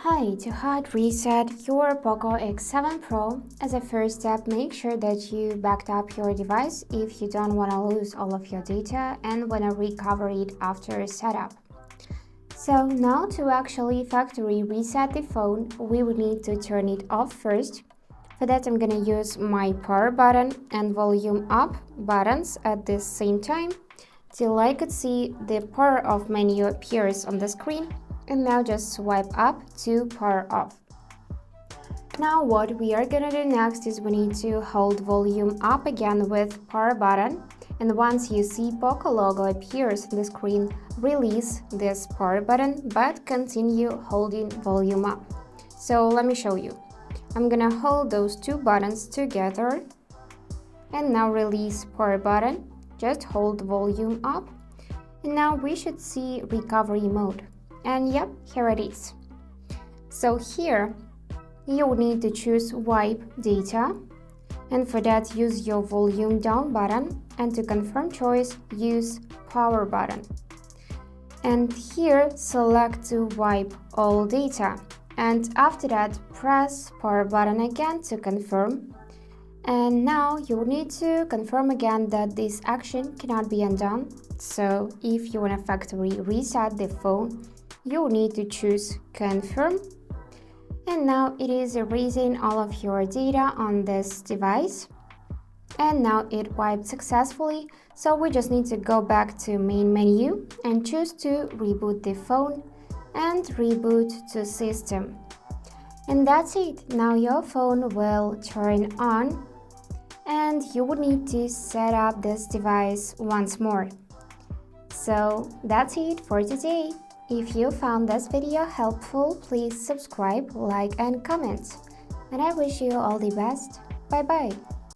Hi, to hard reset your POCO X7 Pro, as a first step, make sure that you backed up your device if you don't want to lose all of your data and want to recover it after setup. So now to actually factory reset the phone, we would need to turn it off first. For that, I'm gonna use my power button and volume up buttons at the same time till I could see the power off menu appears on the screen. And now just swipe up to power off. Now what we are gonna do next is we need to hold volume up again with power button, and once you see POCO logo appears on the screen, release this power button but continue holding volume up. So let me show you. I'm gonna hold those two buttons together and now release power button, just hold volume up, and now we should see recovery mode. And yep, here it is. So here you will need to choose wipe data, and for that use your volume down button, and to confirm choice use power button. And here select to wipe all data, and after that press power button again to confirm. And now you will need to confirm again that this action cannot be undone. So if you want to factory reset the phone, you will need to choose confirm, and now it is erasing all of your data on this device, and now it wiped successfully. So we just need to go back to main menu and choose to reboot the phone and reboot to system, and that's it. Now your phone will turn on and you would need to set up this device once more. So that's it for today. If you found this video helpful, please subscribe, like and comment. And I wish you all the best. Bye bye.